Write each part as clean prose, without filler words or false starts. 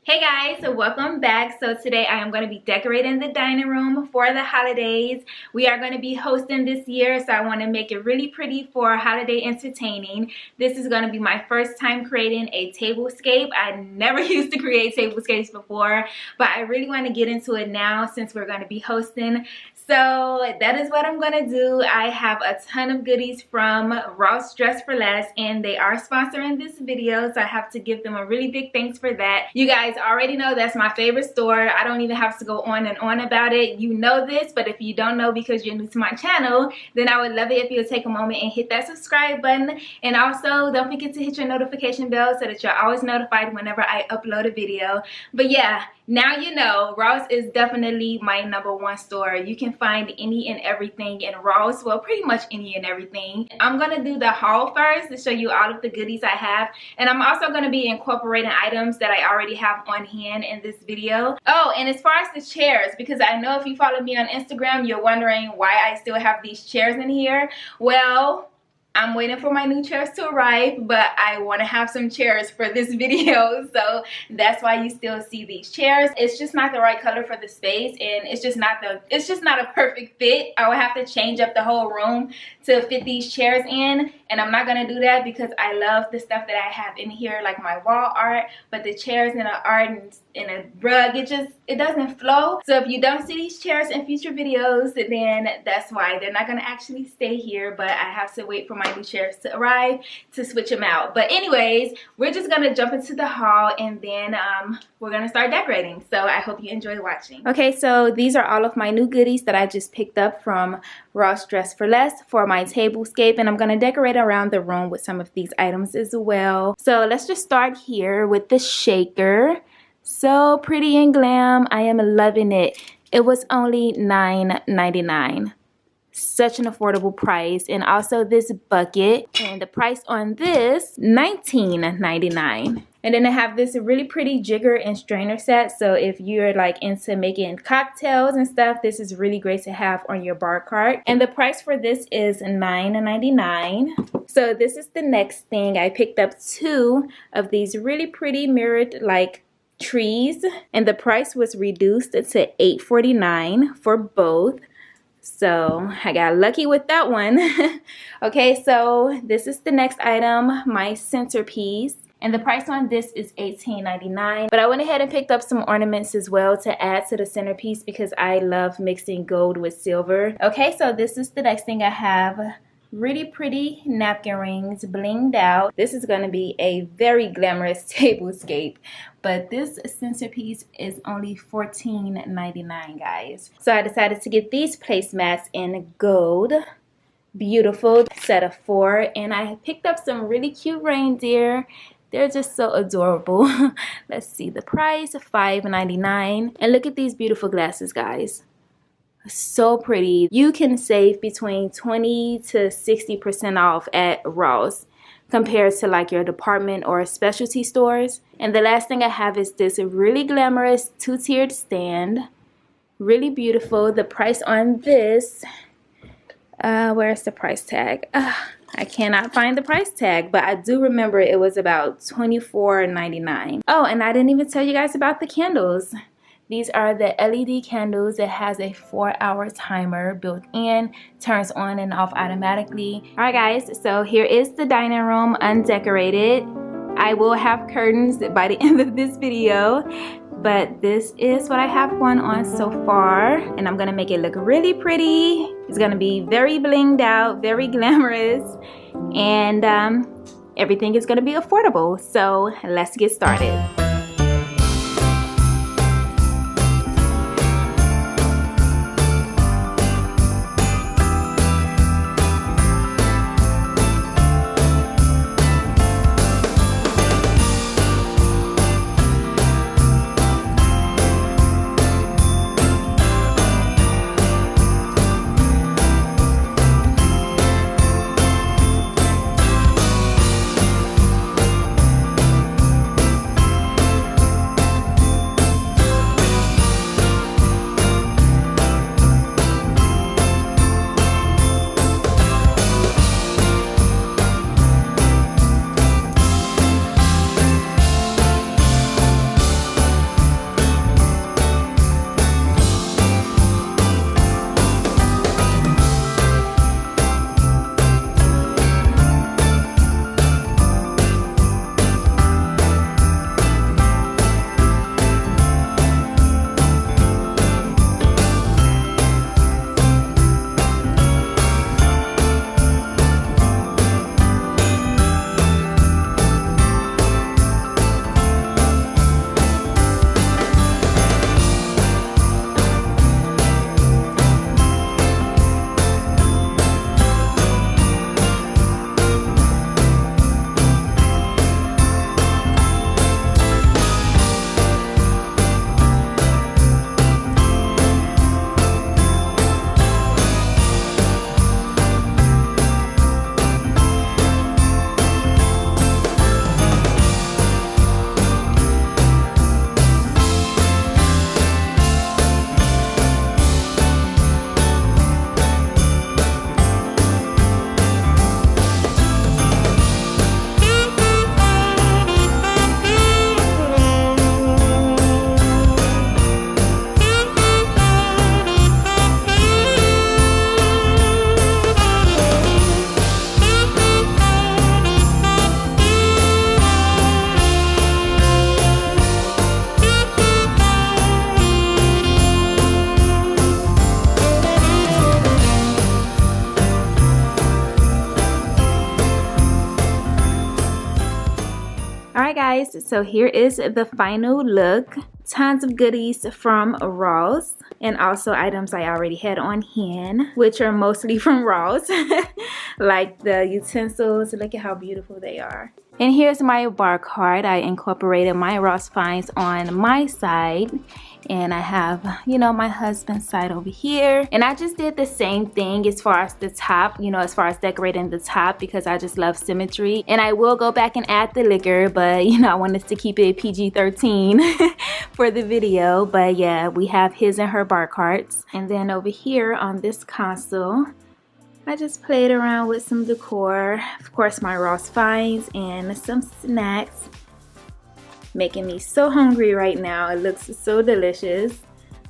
Hey guys, so welcome back. So today I am going to be decorating the dining room for the holidays. We are going to be hosting this year, so I want to make it really pretty for holiday entertaining. This is going to be my first time creating a tablescape. I never used to create tablescapes before, but I really want to get into it now since we're going to be hosting. So that is what I'm gonna do. I have a ton of goodies from Ross Dress for Less, and they are sponsoring this video, so I have to give them a really big thanks for that. You guys already know that's my favorite store. I don't even have to go on and on about it. You know this, but if you don't know because you're new to my channel, then I would love it if you'll take a moment and hit that subscribe button. And also don't forget to hit your notification bell so that you're always notified whenever I upload a video. But yeah, now you know, Ross is definitely my #1 store. You can find any and everything in Ross. Well, pretty much any and everything. I'm gonna do the haul first to show you all of the goodies I have. And I'm also gonna be incorporating items that I already have on hand in this video. Oh, and as far as the chairs, because I know if you follow me on Instagram, you're wondering why I still have these chairs in here. Well, I'm waiting for my new chairs to arrive, but I want to have some chairs for this video, so that's why you still see these chairs. It's just not the right color for the space, and it's just not a perfect fit. I would have to change up the whole room to fit these chairs in, and I'm not gonna do that because I love the stuff that I have in here, like my wall art, but the chairs and the art and a rug, it doesn't flow. So if you don't see these chairs in future videos, then that's why. They're not gonna actually stay here, but I have to wait for my new chairs to arrive to switch them out. But anyways, we're just gonna jump into the haul, and then we're gonna start decorating. So I hope you enjoy watching. Okay, so these are all of my new goodies that I just picked up from Ross Dress for Less for my tablescape, and I'm gonna decorate around the room with some of these items as well. So let's just start here with the shaker. So pretty and glam. I am loving it. It was only $9.99. Such an affordable price. And also this bucket, and the price on this $19.99. And then I have this really pretty jigger and strainer set, so if you're like into making cocktails and stuff, this is really great to have on your bar cart. And the price for this is $9.99. So this is the next thing. I picked up 2 of these really pretty mirrored like trees, and the price was reduced to $8.49 for both. So I got lucky with that one. Okay, so this is the next item, my centerpiece, and the price on this is $18.99. But I went ahead and picked up some ornaments as well to add to the centerpiece because I love mixing gold with silver. Okay, so this is the next thing I have. Really pretty napkin rings blinged out. This is going to be a very glamorous tablescape, but this centerpiece is only $14.99, guys. So I decided to get these placemats in gold. Beautiful set of 4, and I picked up some really cute reindeer. They're just so adorable. Let's see the price, $5.99. And look at these beautiful glasses, guys. So pretty. You can save between 20 to 60% off at Ross compared to like your department or specialty stores. And the last thing I have is this really glamorous 2-tiered stand. Really beautiful. The price on this, where's the price tag? I cannot find the price tag, but I do remember it was about $24.99. Oh, and I didn't even tell you guys about the candles. These are the LED candles. It has a 4-hour timer built in, turns on and off automatically. All right, guys, so here is the dining room undecorated. I will have curtains by the end of this video, but this is what I have going on so far, and I'm gonna make it look really pretty. It's gonna be very blinged out, very glamorous, and everything is gonna be affordable. So let's get started. guys, so here is the final look. Tons of goodies from Ross, and also items I already had on hand, which are mostly from Ross. Like the utensils, look at how beautiful they are. And here's my bar card. I incorporated my Ross finds on my side, and I have, you know, my husband's side over here. And I just did the same thing as far as the top, you know, as far as decorating the top, because I just love symmetry. And I will go back and add the liquor, but you know, I wanted to keep it PG-13 for the video. But yeah, we have his and her bar cards. And then over here on this console, I just played around with some decor. Of course, my Ross finds and some snacks. Making me so hungry right now. It looks so delicious.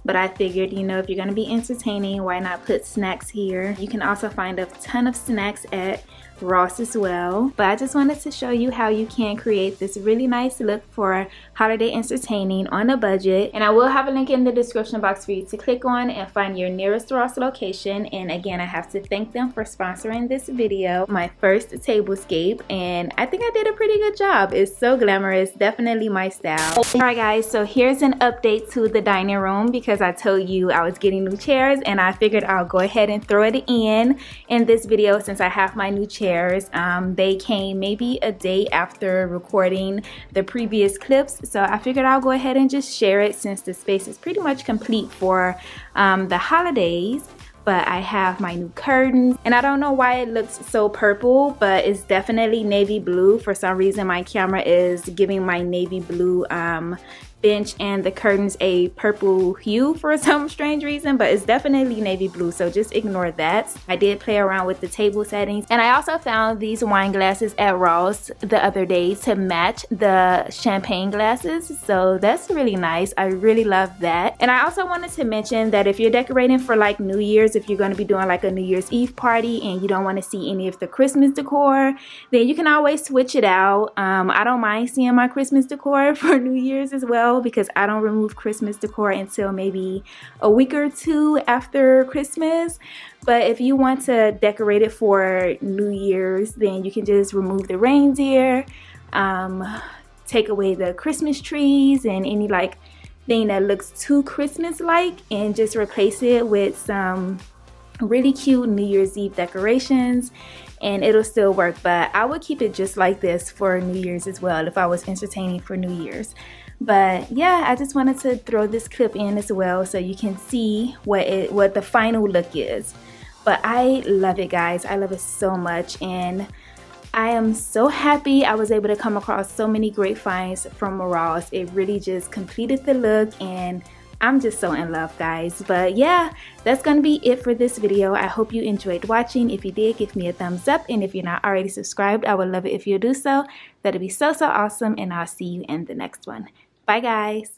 But I figured, you know, if you're going to be entertaining, why not put snacks here? You can also find a ton of snacks at Ross as well. But I just wanted to show you how you can create this really nice look for holiday entertaining on a budget. And I will have a link in the description box for you to click on and find your nearest Ross location. And again, I have to thank them for sponsoring this video, my first tablescape, and I think I did a pretty good job. It's so glamorous, definitely my style. Alright guys, so here's an update to the dining room, because I told you I was getting new chairs, and I figured I'll go ahead and throw it in this video since I have my new chairs. They came maybe a day after recording the previous clips, so I figured I'll go ahead and just share it since the space is pretty much complete for the holidays. But I have my new curtains, and I don't know why it looks so purple, but it's definitely navy blue. For some reason my camera is giving my navy blue bench and the curtains a purple hue for some strange reason, but it's definitely navy blue, so just ignore that. I did play around with the table settings, and I also found these wine glasses at Ross the other day to match the champagne glasses, so that's really nice. I really love that. And I also wanted to mention that if you're decorating for like New Year's, if you're going to be doing like a New Year's Eve party and you don't want to see any of the Christmas decor, then you can always switch it out. I don't mind seeing my Christmas decor for New Year's as well, because I don't remove Christmas decor until maybe a week or two after Christmas. But if you want to decorate it for New Year's, then you can just remove the reindeer, take away the Christmas trees and any like thing that looks too Christmas-like, and just replace it with some really cute New Year's Eve decorations, and it'll still work. But I would keep it just like this for New Year's as well if I was entertaining for New Year's. But yeah, I just wanted to throw this clip in as well so you can see what the final look is. But I love it, guys. I love it so much, and I am so happy I was able to come across so many great finds from Ross. It really just completed the look, and I'm just so in love, guys. But yeah, that's gonna be it for this video. I hope you enjoyed watching. If you did, give me a thumbs up, and if you're not already subscribed, I would love it if you do so. That'd be so awesome, and I'll see you in the next one. Bye guys.